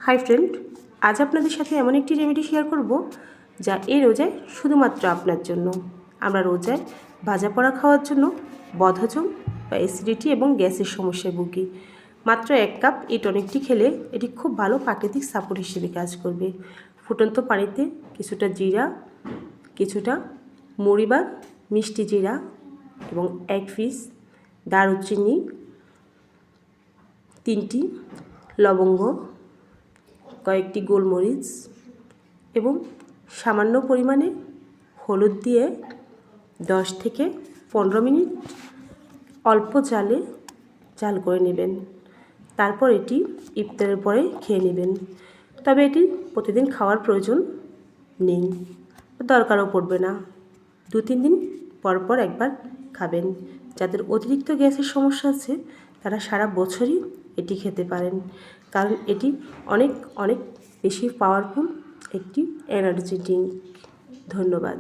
Hi friend, আজ আপনাদের সাথে এমন একটি রেমেডি শেয়ার করব যা এই রোজায় শুধুমাত্র আপনার জন্য। আমরা রোজায় ভাজা পোড়া খাওয়ার জন্য বদহজম বা অ্যাসিডিটি এবং গ্যাসের সমস্যায় ভুগি। মাত্র 1 কাপ এই টনিকটি খেলে এটি খুব ভালো প্রাকৃতিক সাপোর্ট হিসেবে কাজ করবে। ফুটন্ত পানিতে কিছুটা জিরা, কিছুটা মুড়ি বা মিষ্টি জিরা এবং 1 পিস দারুচিনি, 3টি লবঙ্গ, কয়েকটি গোলমরিচ এবং সামান্য পরিমাণে হলুদ দিয়ে 10 থেকে 15 মিনিট অল্প জাল করে নেবেন। তারপর এটি ইফতারের পরে খেয়ে নেবেন। তবে এটি প্রতিদিন খাওয়ার প্রয়োজন নেই, দরকারও পড়বে না। 2-3 দিন পর পর একবার খাবেন। যাদের অতিরিক্ত গ্যাসের সমস্যা আছে তারা সারা বছরই এটি খেতে পারেন, কারণ এটি অনেক অনেক বেশি পাওয়ারফুল একটি এনার্জি ড্রিঙ্ক। ধন্যবাদ।